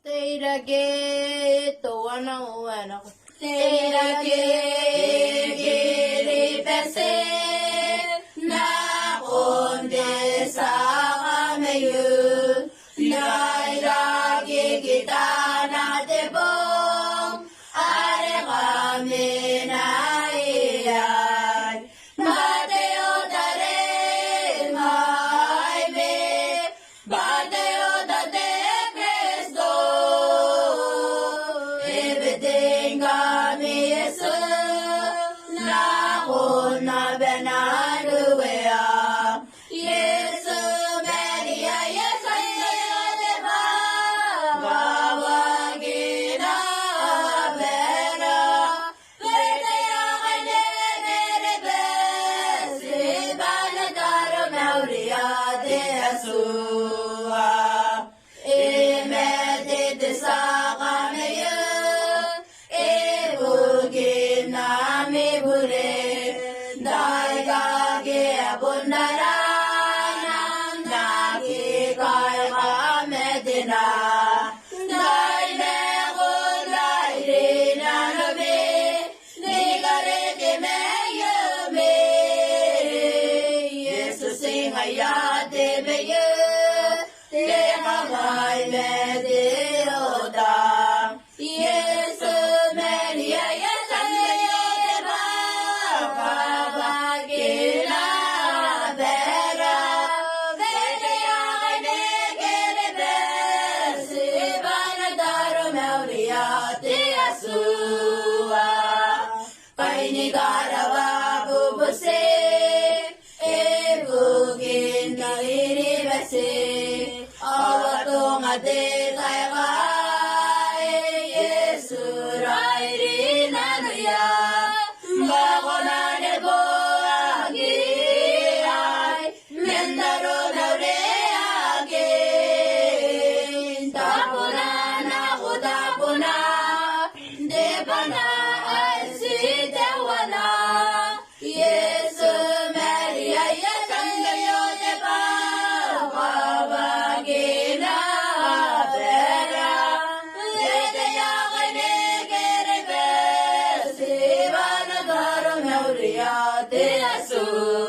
Teira ke toana oana. Teira ke pese na onde sa meyu naira ke kita na tebong are kami na iyan bateo dare mai me bateo dare Cristo everything kami Yesu na ona benaruya Yesu Maria Yesu Deva Gawagina Vera Vedaya Kane Merebe Srivana Daro Mauriya De Asua Imedit Sakameyu Ibugin Nami Bure Daigage Abundaran Nakikay Kamedina Daile Gulay Rinanubi Nigare Kimeyumi Jesus Singayate Beyu Tehamay Medioda Yesu Maria Yesu Deva Gawagina Vera Vedaya Kane Kerebe Srivana Daro Mauriya De Asua Painigarawa Bubuse Ebugin Kaliribase Awatung Ate Kayakay Yesu Rairi Nanuya Bakona Nebo Agiyay Mendaro Naure Agin Tapuna Naku Tapuna Debana Ay Si Dewana Yesu Maria Yesu Deva Gawagina Vera Vedaya Kane Kerebe Srivana Daro Mauriya De Asua